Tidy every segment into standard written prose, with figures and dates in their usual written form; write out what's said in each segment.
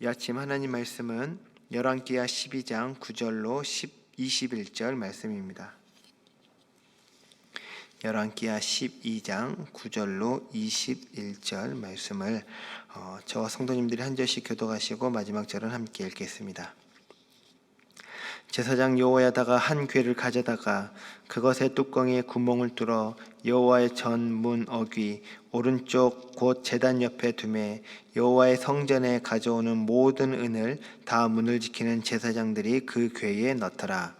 이 아침 하나님 말씀은 열왕기하 12장 9절로 21절 말씀입니다. 열왕기하 12장 9절로 21절 말씀을 저와 성도님들이 한 절씩 교독하시고 마지막 절은 함께 읽겠습니다. 제사장 여호야다가 한 궤를 가져다가 그것의 뚜껑에 구멍을 뚫어 여호와의 전문 어귀 오른쪽 곧 제단 옆에 두매 여호와의 성전에 가져오는 모든 은을 다 문을 지키는 제사장들이 그 궤에 넣더라.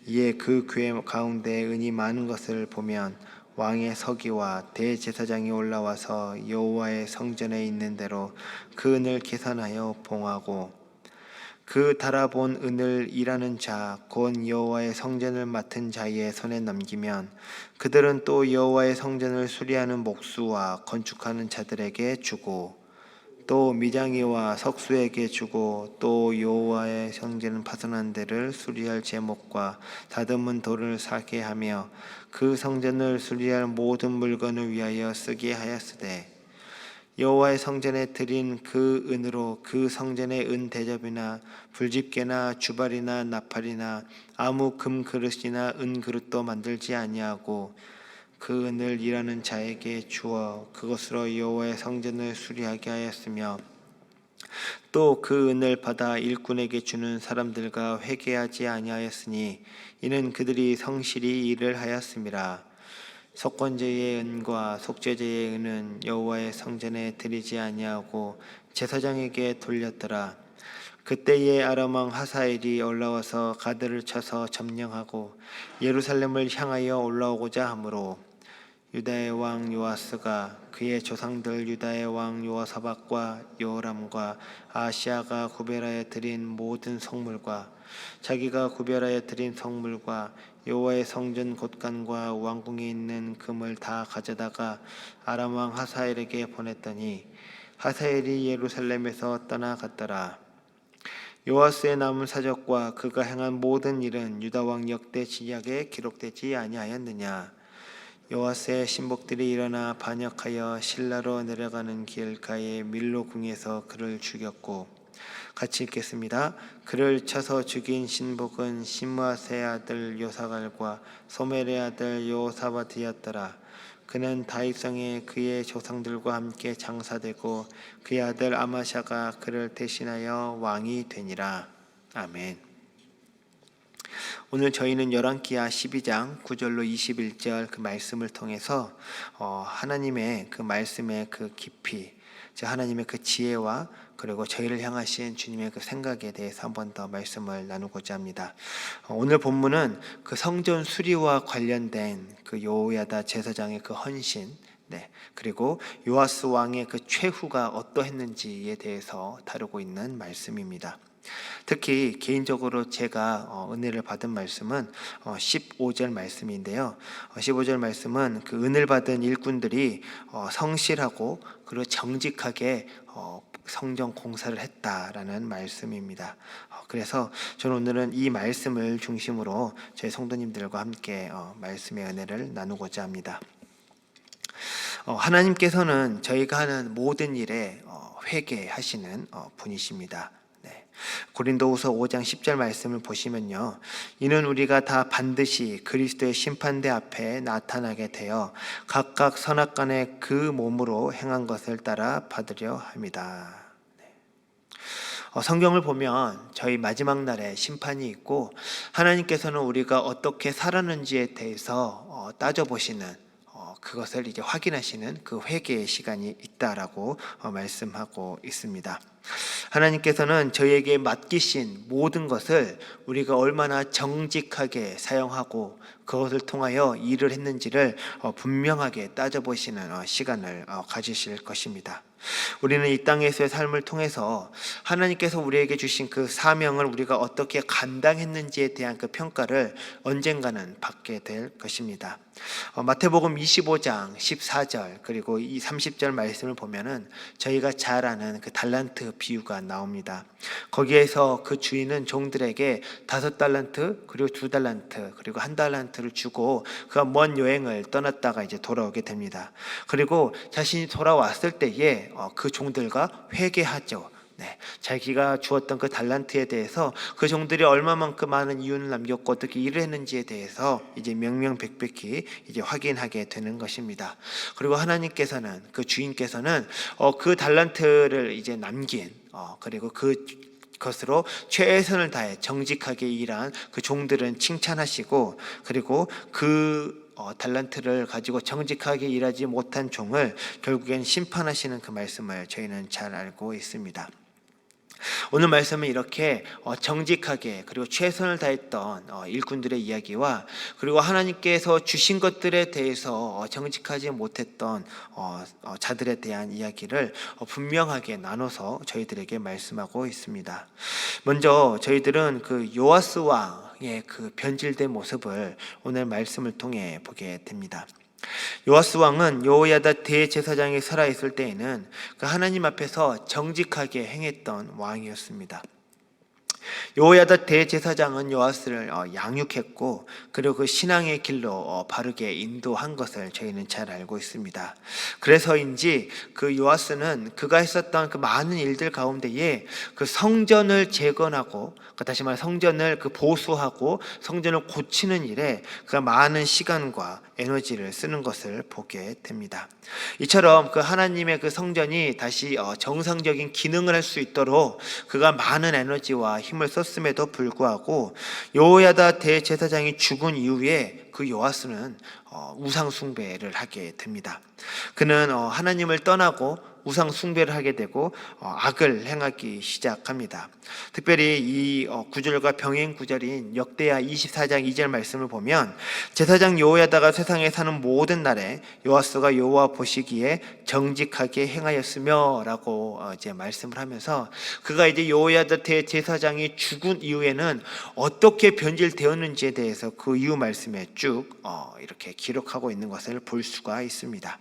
이에 그 궤 가운데 은이 많은 것을 보면 왕의 서기와 대제사장이 올라와서 여호와의 성전에 있는 대로 그 은을 계산하여 봉하고 그 달아본 은을 일하는 자 곧 여호와의 성전을 맡은 자의 손에 넘기면 그들은 또 여호와의 성전을 수리하는 목수와 건축하는 자들에게 주고 또 미장이와 석수에게 주고 또 여호와의 성전 파손한 데를 수리할 제목과 다듬은 돌을 사게 하며 그 성전을 수리할 모든 물건을 위하여 쓰게 하였으되 여호와의 성전에 드린 그 은으로 그 성전의 은 대접이나 불집게나 주발이나 나팔이나 아무 금 그릇이나 은 그릇도 만들지 아니하고 그 은을 일하는 자에게 주어 그것으로 여호와의 성전을 수리하게 하였으며 또 그 은을 받아 일꾼에게 주는 사람들과 회개하지 아니하였으니 이는 그들이 성실히 일을 하였음이라. 속건제의 은과 속죄제의 은은 여호와의 성전에 드리지 아니하고 제사장에게 돌렸더라. 그때에 아람 왕 하사엘이 올라와서 가드를 쳐서 점령하고 예루살렘을 향하여 올라오고자 하므로 유다의 왕 요아스가 그의 조상들 유다의 왕 요사박과 요람과 아시아가 구별하여 드린 모든 성물과 자기가 구별하여 드린 성물과 여호와의 성전 곳간과 왕궁에 있는 금을 다 가져다가 아람 왕 하사엘에게 보냈더니 하사엘이 예루살렘에서 떠나갔더라. 요아스의 남은 사적과 그가 행한 모든 일은 유다 왕 역대 지략에 기록되지 아니하였느냐. 요아스의 신복들이 일어나 반역하여 실라로 내려가는 길가에 밀로궁에서 그를 죽였고 같이 읽겠습니다. 그를 쳐서 죽인 신복은 심므앗의 아들 요사갈과 소멜의 아들 요사바드였더라. 그는 다윗성에 그의 조상들과 함께 장사되고 그의 아들 아마샤가 그를 대신하여 왕이 되니라. 아멘. 오늘 저희는 열왕기하 12장 9절로 21절 그 말씀을 통해서 하나님의 그 말씀의 그 깊이, 하나님의 그 지혜와 그리고 저희를 향하신 주님의 그 생각에 대해서 한 번 더 말씀을 나누고자 합니다. 오늘 본문은 그 성전 수리와 관련된 그 여호야다 제사장의 그 헌신, 그리고 요아스 왕의 그 최후가 어떠했는지에 대해서 다루고 있는 말씀입니다. 특히 개인적으로 제가 은혜를 받은 말씀은 15절 말씀인데요. 15절 말씀은 그 은을 받은 일꾼들이 성실하고 그리고 정직하게 성전 공사를 했다라는 말씀입니다. 그래서 저는 오늘은 이 말씀을 중심으로 저희 성도님들과 함께 말씀의 은혜를 나누고자 합니다. 하나님께서는 저희가 하는 모든 일에 회개하시는 분이십니다. 고린도후서 5장 10절 말씀을 보시면요, 이는 우리가 다 반드시 그리스도의 심판대 앞에 나타나게 되어 각각 선악간에 그 몸으로 행한 것을 따라 받으려 합니다. 성경을 보면 저희 마지막 날에 심판이 있고 하나님께서는 우리가 어떻게 살았는지에 대해서 따져보시는, 그것을 이제 확인하시는 그 회개의 시간이 있다라고 말씀하고 있습니다. 하나님께서는 저희에게 맡기신 모든 것을 우리가 얼마나 정직하게 사용하고 그것을 통하여 일을 했는지를 분명하게 따져보시는 시간을 가지실 것입니다. 우리는 이 땅에서의 삶을 통해서 하나님께서 우리에게 주신 그 사명을 우리가 어떻게 감당했는지에 대한 그 평가를 언젠가는 받게 될 것입니다. 마태복음 25장 14절 그리고 이 30절 말씀을 보면은 저희가 잘 아는 그 달란트 비유가 나옵니다. 거기에서 그 주인은 종들에게 5달란트 그리고 2달란트 그리고 1달란트를 주고 그가 먼 여행을 떠났다가 이제 돌아오게 됩니다. 그리고 자신이 돌아왔을 때에 그 종들과 회개하죠. 자기가 주었던 그 달란트에 대해서 그 종들이 얼마만큼 많은 이윤을 남겼고 어떻게 일을 했는지에 대해서 이제 명명백백히 이제 확인하게 되는 것입니다. 그리고 하나님께서는 그 주인께서는 그 달란트를 이제 남긴 그리고 그것으로 최선을 다해 정직하게 일한 그 종들은 칭찬하시고, 그리고 달란트를 가지고 정직하게 일하지 못한 종을 결국엔 심판하시는 그 말씀을 저희는 잘 알고 있습니다. 오늘 말씀은 이렇게 정직하게 그리고 최선을 다했던 일꾼들의 이야기와, 그리고 하나님께서 주신 것들에 대해서 정직하지 못했던 자들에 대한 이야기를 분명하게 나눠서 저희들에게 말씀하고 있습니다. 먼저 저희들은 그 요아스 왕의 그 변질된 모습을 오늘 말씀을 통해 보게 됩니다. 요아스 왕은 여호야다 대제사장이 살아있을 때에는 그 하나님 앞에서 정직하게 행했던 왕이었습니다. 여호야다 대제사장은 요아스를 양육했고, 그리고 그 신앙의 길로 바르게 인도한 것을 저희는 잘 알고 있습니다. 그래서인지 그 요아스는 그가 했었던 그 많은 일들 가운데에 그 성전을 재건하고, 다시 말해 성전을 보수하고 성전을 고치는 일에 그가 많은 시간과 에너지를 쓰는 것을 보게 됩니다. 이처럼 그 하나님의 그 성전이 다시 정상적인 기능을 할 수 있도록 그가 많은 에너지와 힘을 썼음에도 불구하고 여호야다 대제사장이 죽은 이후에 그 요아스는 우상 숭배를 하게 됩니다. 그는 하나님을 떠나고 우상 숭배를 하게 되고 악을 행하기 시작합니다. 특별히 이 구절과 병행 구절인 역대하 24장 2절 말씀을 보면, 제사장 여호야다가 세상에 사는 모든 날에 요아스가 여호와 보시기에 정직하게 행하였으며 라고 이제 말씀을 하면서, 그가 이제 여호야다 대제사장이 죽은 이후에는 어떻게 변질되었는지에 대해서 그 이후 말씀에 쭉 이렇게 기록하고 있는 것을 볼 수가 있습니다.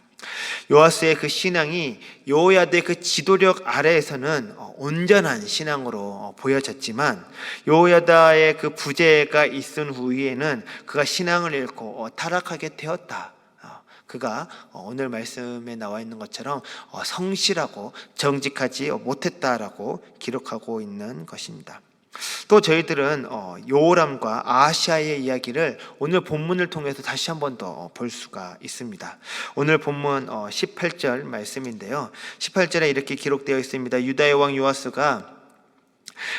요아스의 그 신앙이 여호야다의 그 지도력 아래에서는 온전한 신앙으로 보여졌지만, 여호야다의 그 부재가 있은 후에는 그가 신앙을 잃고 타락하게 되었다. 그가 오늘 말씀에 나와 있는 것처럼 성실하고 정직하지 못했다라고 기록하고 있는 것입니다. 또 저희들은 요람과 아하시아의 이야기를 오늘 본문을 통해서 다시 한 번 더 볼 수가 있습니다. 오늘 본문 18절 말씀인데요, 18절에 이렇게 기록되어 있습니다. 유다의 왕 요아스가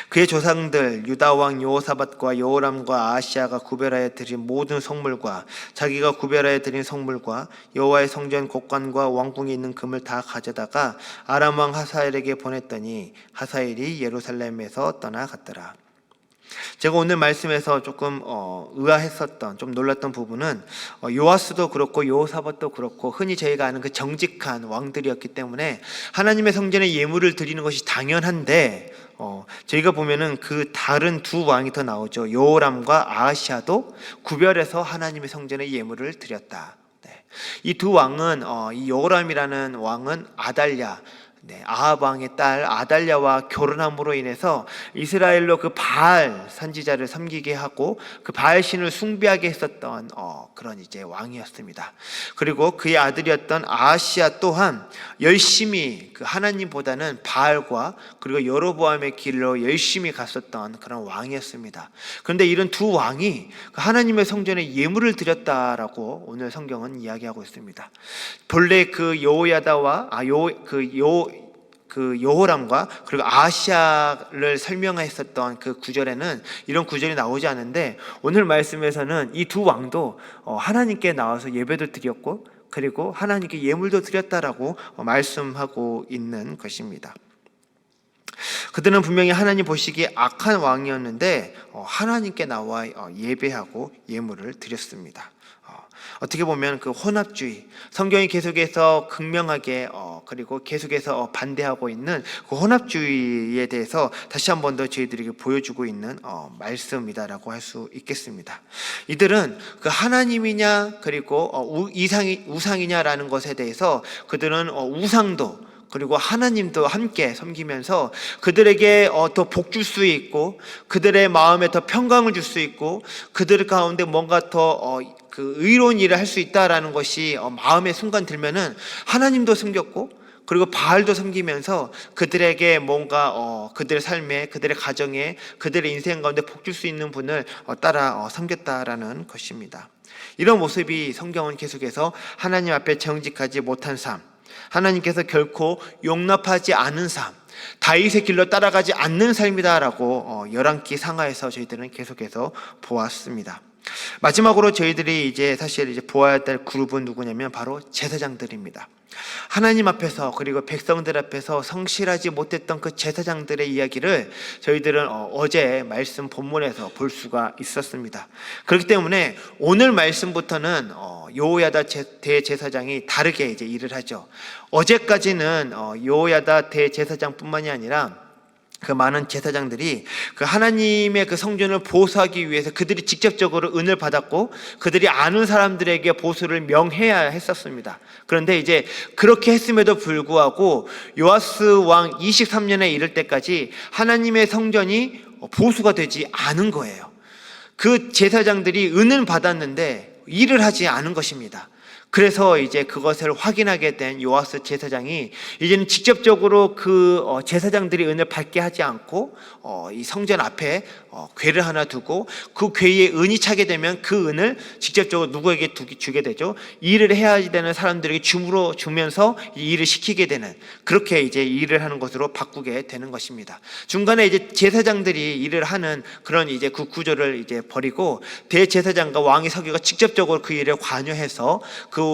그의 조상들 유다 왕 여호사밧과 여호람과 아하시아가 구별하여 드린 모든 성물과 자기가 구별하여 드린 성물과 여호와의 성전 곡관과 왕궁에 있는 금을 다 가져다가 아람 왕 하사엘에게 보냈더니 하사엘이 예루살렘에서 떠나갔더라. 제가 오늘 말씀에서 조금 의아했었던, 좀 놀랐던 부분은 요아스도 그렇고 여호사밧도 그렇고 흔히 저희가 아는 그 정직한 왕들이었기 때문에 하나님의 성전에 예물을 드리는 것이 당연한데, 저희가 보면은 그 다른 두 왕이 더 나오죠. 여호람과 아하시아도 구별해서 하나님의 성전에 예물을 드렸다. 이 두 왕은 이 여호람이라는 왕은 아달랴, 아합 왕의 딸 아달랴와 결혼함으로 인해서 이스라엘로 그 바알 선지자를 섬기게 하고 그 바알 신을 숭배하게 했었던 그런 이제 왕이었습니다. 그리고 그의 아들이었던 아하시아 또한 열심히 그 하나님보다는 바알과 그리고 여로보암의 길로 열심히 갔었던 그런 왕이었습니다. 그런데 이런 두 왕이 하나님의 성전에 예물을 드렸다라고 오늘 성경은 이야기하고 있습니다. 본래 그 여호야다와 여호람과 그리고 아하시아를 설명했었던 그 구절에는 이런 구절이 나오지 않는데, 오늘 말씀에서는 이 두 왕도 하나님께 나와서 예배도 드렸고 그리고 하나님께 예물도 드렸다라고 말씀하고 있는 것입니다. 그들은 분명히 하나님 보시기에 악한 왕이었는데 하나님께 나와 예배하고 예물을 드렸습니다. 어떻게 보면 그 혼합주의, 성경이 계속해서 극명하게 그리고 계속해서 반대하고 있는 그 혼합주의에 대해서 다시 한 번 더 저희들에게 보여주고 있는 말씀이다라고 할 수 있겠습니다. 이들은 그 하나님이냐 그리고 우상이냐라는 것에 대해서 그들은 우상도 그리고 하나님도 함께 섬기면서 그들에게 더 복 줄 수 있고 그들의 마음에 더 평강을 줄 수 있고 그들 가운데 뭔가 더 그 의로운 일을 할 수 있다라는 것이 마음에 순간 들면은 하나님도 섬겼고 그리고 바알도 섬기면서 그들에게 뭔가 그들의 삶에, 그들의 가정에, 그들의 인생 가운데 복 줄 수 있는 분을 따라 섬겼다라는 것입니다. 이런 모습이 성경은 계속해서 하나님 앞에 정직하지 못한 삶, 하나님께서 결코 용납하지 않은 삶, 다윗의 길로 따라가지 않는 삶이다라고 열왕기 상하에서 저희들은 계속해서 보았습니다. 마지막으로 저희들이 사실 보아야 될 그룹은 누구냐면 바로 제사장들입니다. 하나님 앞에서 그리고 백성들 앞에서 성실하지 못했던 그 제사장들의 이야기를 저희들은 어제 말씀 본문에서 볼 수가 있었습니다. 그렇기 때문에 오늘 말씀부터는 여호야다 대제사장이 다르게 일을 하죠. 어제까지는 여호야다 대제사장뿐만이 아니라 그 많은 제사장들이 그 하나님의 그 성전을 보수하기 위해서 그들이 직접적으로 은을 받았고 그들이 아는 사람들에게 보수를 명해야 했었습니다. 그런데 그렇게 했음에도 불구하고 요아스 왕 23년에 이를 때까지 하나님의 성전이 보수가 되지 않은 거예요. 그 제사장들이 은은 받았는데 일을 하지 않은 것입니다. 그래서 그것을 확인하게 된 요아스 제사장이 이제는 직접적으로 그 제사장들이 은을 받게 하지 않고 이 성전 앞에 궤를 하나 두고 그 궤에 은이 차게 되면 그 은을 직접적으로 누구에게 주게 되죠. 일을 해야 되는 사람들에게 줌으로 주면서 이 일을 시키게 되는, 그렇게 일을 하는 것으로 바꾸게 되는 것입니다. 중간에 제사장들이 일을 하는 그런 그 구조를 버리고 대제사장과 왕이 서기가 직접적으로 그 일에 관여해서 그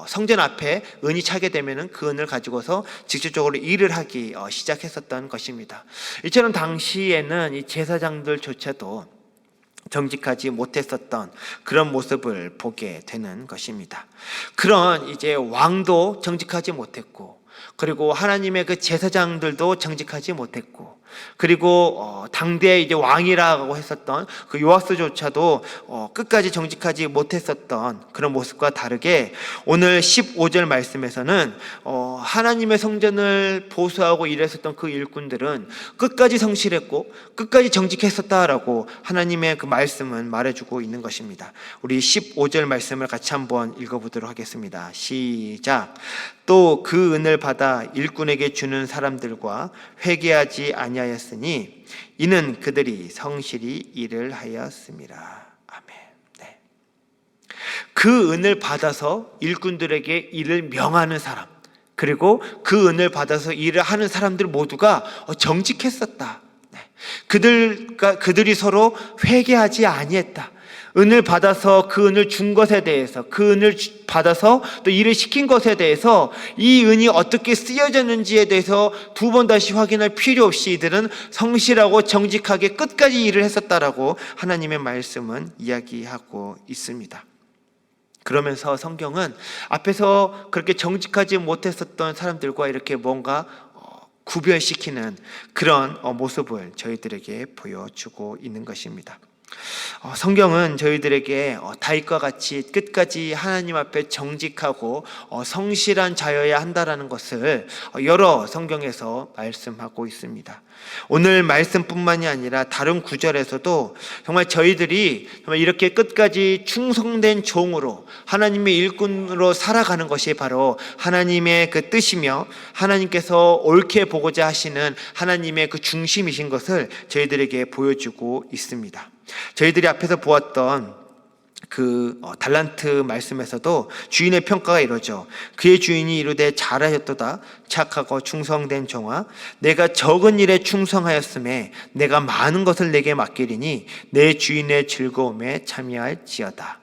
성전 앞에 은이 차게 되면은 그 은을 가지고서 직접적으로 일을 하기 시작했었던 것입니다. 이처럼 당시에는 이 제사장들조차도 정직하지 못했었던 그런 모습을 보게 되는 것입니다. 그런 왕도 정직하지 못했고, 그리고 하나님의 그 제사장들도 정직하지 못했고, 그리고 당대 왕이라고 했었던 그 요아스조차도 끝까지 정직하지 못했었던 그런 모습과 다르게 오늘 15절 말씀에서는 하나님의 성전을 보수하고 일했었던 그 일꾼들은 끝까지 성실했고 끝까지 정직했었다라고 하나님의 그 말씀은 말해주고 있는 것입니다. 우리 15절 말씀을 같이 한번 읽어보도록 하겠습니다. 시작. 또 그 은을 받아 일꾼에게 주는 사람들과 회개하지 아니하였으니 이는 그들이 성실히 일을 하였습니다. 아멘. 네. 그 은을 받아서 일꾼들에게 일을 명하는 사람, 그리고 그 은을 받아서 일을 하는 사람들 모두가 정직했었다. 네. 그들이 서로 회개하지 아니했다. 은을 받아서 그 은을 준 것에 대해서, 그 은을 받아서 또 일을 시킨 것에 대해서 이 은이 어떻게 쓰여졌는지에 대해서 두 번 다시 확인할 필요 없이 이들은 성실하고 정직하게 끝까지 일을 했었다라고 하나님의 말씀은 이야기하고 있습니다. 그러면서 성경은 앞에서 그렇게 정직하지 못했었던 사람들과 이렇게 뭔가 구별시키는 그런 모습을 저희들에게 보여주고 있는 것입니다. 성경은 저희들에게 다윗과 같이 끝까지 하나님 앞에 정직하고 성실한 자여야 한다라는 것을 여러 성경에서 말씀하고 있습니다. 오늘 말씀뿐만이 아니라 다른 구절에서도 정말 저희들이 정말 이렇게 끝까지 충성된 종으로 하나님의 일꾼으로 살아가는 것이 바로 하나님의 그 뜻이며 하나님께서 옳게 보고자 하시는 하나님의 그 중심이신 것을 저희들에게 보여주고 있습니다. 저희들이 앞에서 보았던 그 달란트 말씀에서도 주인의 평가가 이러죠. 그의 주인이 이르되 잘하였도다 착하고 충성된 종아, 내가 적은 일에 충성하였음에 내가 많은 것을 내게 맡기리니 내 주인의 즐거움에 참여할지어다.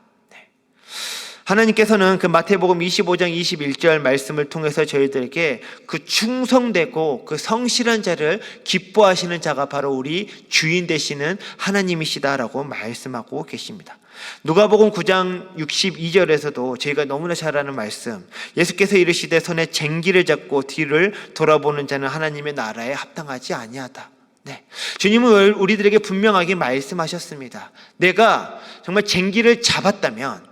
하나님께서는 그 마태복음 25장 21절 말씀을 통해서 저희들에게 그 충성되고 그 성실한 자를 기뻐하시는 자가 바로 우리 주인 되시는 하나님이시다라고 말씀하고 계십니다. 누가복음 9장 62절에서도 저희가 너무나 잘 아는 말씀, 예수께서 이르시되 손에 쟁기를 잡고 뒤를 돌아보는 자는 하나님의 나라에 합당하지 아니하다. 네. 주님은 우리들에게 분명하게 말씀하셨습니다. 내가 정말 쟁기를 잡았다면,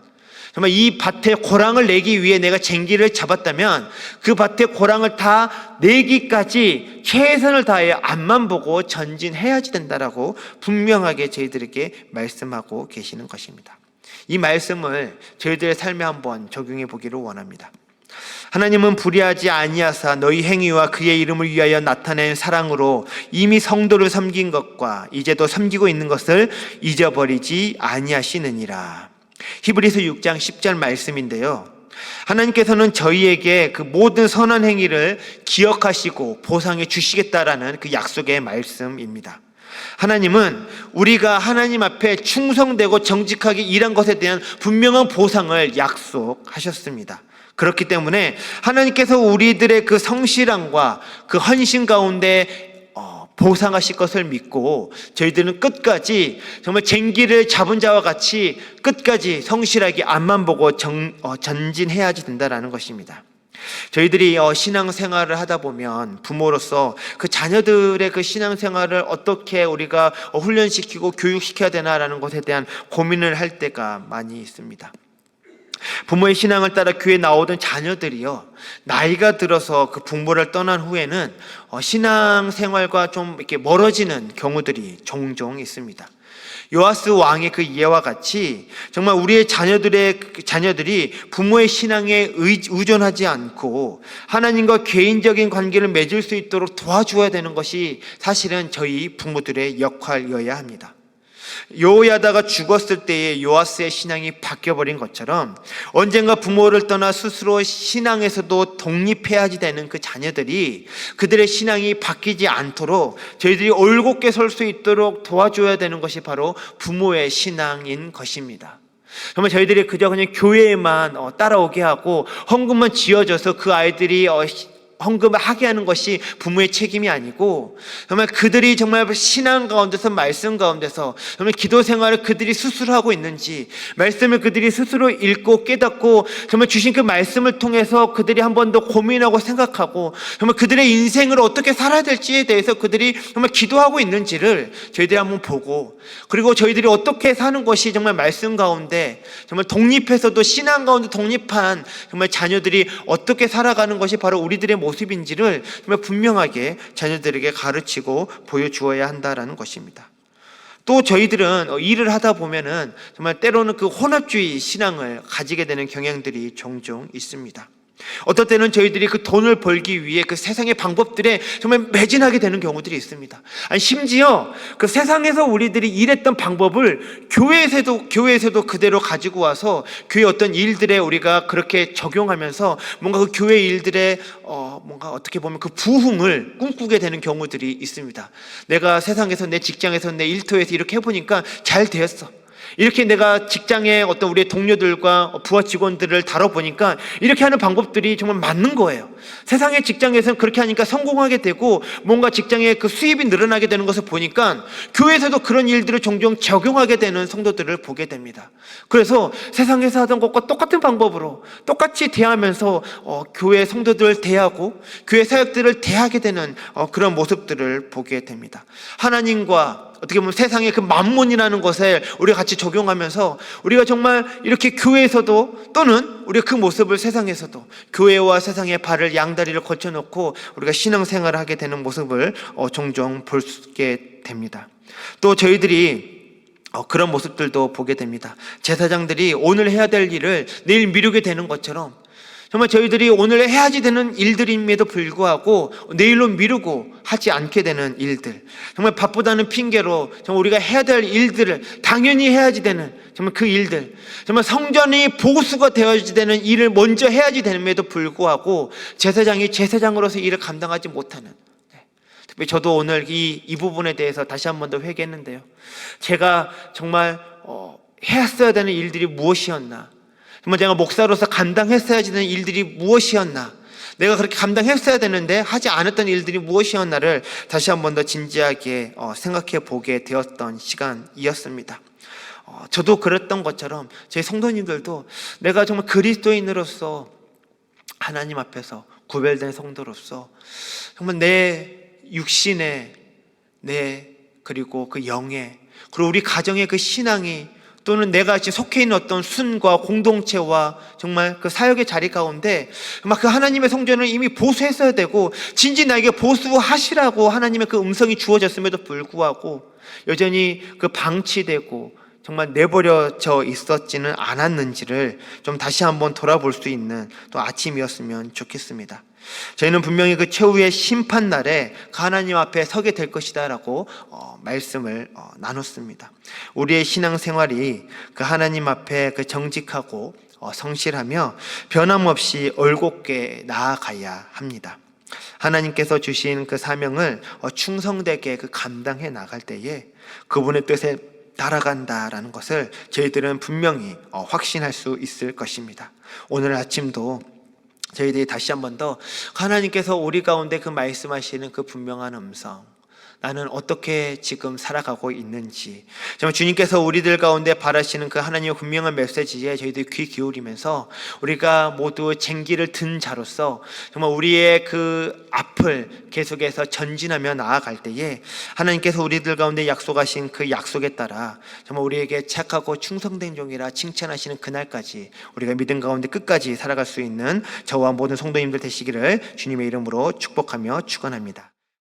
정말 이 밭에 고랑을 내기 위해 내가 쟁기를 잡았다면 그 밭에 고랑을 다 내기까지 최선을 다해 앞만 보고 전진해야지 된다라고 분명하게 저희들에게 말씀하고 계시는 것입니다. 이 말씀을 저희들의 삶에 한번 적용해 보기를 원합니다. 하나님은 불의하지 아니하사 너희 행위와 그의 이름을 위하여 나타낸 사랑으로 이미 성도를 섬긴 것과 이제도 섬기고 있는 것을 잊어버리지 아니하시느니라. 히브리서 6장 10절 말씀인데요, 하나님께서는 저희에게 그 모든 선한 행위를 기억하시고 보상해 주시겠다라는 그 약속의 말씀입니다. 하나님은 우리가 하나님 앞에 충성되고 정직하게 일한 것에 대한 분명한 보상을 약속하셨습니다. 그렇기 때문에 하나님께서 우리들의 그 성실함과 그 헌신 가운데 보상하실 것을 믿고 저희들은 끝까지 정말 쟁기를 잡은 자와 같이 끝까지 성실하게 앞만 보고 전진해야 된다는 것입니다. 저희들이 신앙생활을 하다 보면 부모로서 그 자녀들의 그 신앙생활을 어떻게 우리가 훈련시키고 교육시켜야 되나라는 것에 대한 고민을 할 때가 많이 있습니다. 부모의 신앙을 따라 교회에 나오던 자녀들이요, 나이가 들어서 그 부모를 떠난 후에는 신앙생활과 좀 이렇게 멀어지는 경우들이 종종 있습니다. 요아스 왕의 그 예와 같이 정말 우리의 자녀들이 부모의 신앙에 의존하지 않고 하나님과 개인적인 관계를 맺을 수 있도록 도와주어야 되는 것이 사실은 저희 부모들의 역할이어야 합니다. 여호야다가 죽었을 때에 요아스의 신앙이 바뀌어버린 것처럼 언젠가 부모를 떠나 스스로 신앙에서도 독립해야지 되는 그 자녀들이 그들의 신앙이 바뀌지 않도록 저희들이 올곧게 설 수 있도록 도와줘야 되는 것이 바로 부모의 신앙인 것입니다. 정말 저희들이 그냥 교회에만 따라오게 하고 헌금만 지어줘서 그 아이들이 헌금을 하게 하는 것이 부모의 책임이 아니고, 정말 그들이 정말 신앙 가운데서, 말씀 가운데서 정말 기도 생활을 그들이 스스로 하고 있는지, 말씀을 그들이 스스로 읽고 깨닫고 정말 주신 그 말씀을 통해서 그들이 한 번 더 고민하고 생각하고 정말 그들의 인생을 어떻게 살아야 될지에 대해서 그들이 정말 기도하고 있는지를 저희들이 한번 보고, 그리고 저희들이 어떻게 사는 것이 정말 말씀 가운데 정말 독립해서도 신앙 가운데 독립한 정말 자녀들이 어떻게 살아가는 것이 바로 우리들의 모습인지를 정말 분명하게 자녀들에게 가르치고 보여주어야 한다라는 것입니다. 또 저희들은 일을 하다 보면은 정말 때로는 그 혼합주의 신앙을 가지게 되는 경향들이 종종 있습니다. 어떨 때는 저희들이 그 돈을 벌기 위해 그 세상의 방법들에 정말 매진하게 되는 경우들이 있습니다. 아니, 심지어 그 세상에서 우리들이 일했던 방법을 교회에서도 그대로 가지고 와서 교회 어떤 일들에 우리가 그렇게 적용하면서 뭔가 그 교회 일들에 뭔가 어떻게 보면 그 부흥을 꿈꾸게 되는 경우들이 있습니다. 내가 세상에서, 내 직장에서, 내 일터에서 이렇게 해보니까 잘 되었어. 이렇게 내가 직장의 어떤 우리의 동료들과 부하 직원들을 다뤄보니까 이렇게 하는 방법들이 정말 맞는 거예요. 세상의 직장에서는 그렇게 하니까 성공하게 되고 뭔가 직장의 그 수입이 늘어나게 되는 것을 보니까 교회에서도 그런 일들을 종종 적용하게 되는 성도들을 보게 됩니다. 그래서 세상에서 하던 것과 똑같은 방법으로 똑같이 대하면서 교회 성도들을 대하고 교회 사역들을 대하게 되는 그런 모습들을 보게 됩니다. 하나님과 어떻게 보면 세상의 그 만몬이라는 것을 우리가 같이 적용하면서 우리가 정말 이렇게 교회에서도 또는 우리가 그 모습을 세상에서도 교회와 세상의 발을 양다리를 거쳐놓고 우리가 신앙생활을 하게 되는 모습을 종종 보게 됩니다. 또 저희들이 그런 모습들도 보게 됩니다. 제사장들이 오늘 해야 될 일을 내일 미루게 되는 것처럼 정말 저희들이 오늘 해야지 되는 일들임에도 불구하고 내일로 미루고 하지 않게 되는 일들, 정말 바쁘다는 핑계로 정말 우리가 해야 될 일들을 당연히 해야지 되는 정말 그 일들, 정말 성전이 보수가 되어야지 되는 일을 먼저 해야지 됨에도 불구하고 제사장이 제사장으로서 일을 감당하지 못하는, 특별히 저도 오늘 이 부분에 대해서 다시 한 번 더 회개했는데요, 제가 정말 했어야 되는 일들이 무엇이었나, 정말 제가 목사로서 감당했어야 되는 일들이 무엇이었나, 내가 그렇게 감당했어야 되는데 하지 않았던 일들이 무엇이었나를 다시 한 번 더 진지하게 생각해 보게 되었던 시간이었습니다. 저도 그랬던 것처럼 제 성도님들도 내가 정말 그리스도인으로서 하나님 앞에서 구별된 성도로서 정말 내 육신의 그리고 그 영의, 그리고 우리 가정의 그 신앙이, 또는 내가 지금 속해 있는 어떤 순과 공동체와 정말 그 사역의 자리 가운데 막 그 하나님의 성전을 이미 보수했어야 되고 진지 나에게 보수하시라고 하나님의 그 음성이 주어졌음에도 불구하고 여전히 그 방치되고 정말 내버려져 있었지는 않았는지를 좀 다시 한번 돌아볼 수 있는 또 아침이었으면 좋겠습니다. 저희는 분명히 그 최후의 심판날에 그 하나님 앞에 서게 될 것이다 라고 말씀을 나눴습니다. 우리의 신앙생활이 그 하나님 앞에 그 정직하고 성실하며 변함없이 올곧게 나아가야 합니다. 하나님께서 주신 그 사명을 충성되게 그 감당해 나갈 때에 그분의 뜻에 따라간다라는 것을 저희들은 분명히 확신할 수 있을 것입니다. 오늘 아침도 저희들이 다시 한 번 더 하나님께서 우리 가운데 그 말씀하시는 그 분명한 음성, 나는 어떻게 지금 살아가고 있는지, 정말 주님께서 우리들 가운데 바라시는 그 하나님의 분명한 메시지에 저희들이 귀 기울이면서 우리가 모두 쟁기를 든 자로서 정말 우리의 그 앞을 계속해서 전진하며 나아갈 때에 하나님께서 우리들 가운데 약속하신 그 약속에 따라 정말 우리에게 착하고 충성된 종이라 칭찬하시는 그날까지 우리가 믿음 가운데 끝까지 살아갈 수 있는 저와 모든 성도님들 되시기를 주님의 이름으로 축복하며 축원합니다.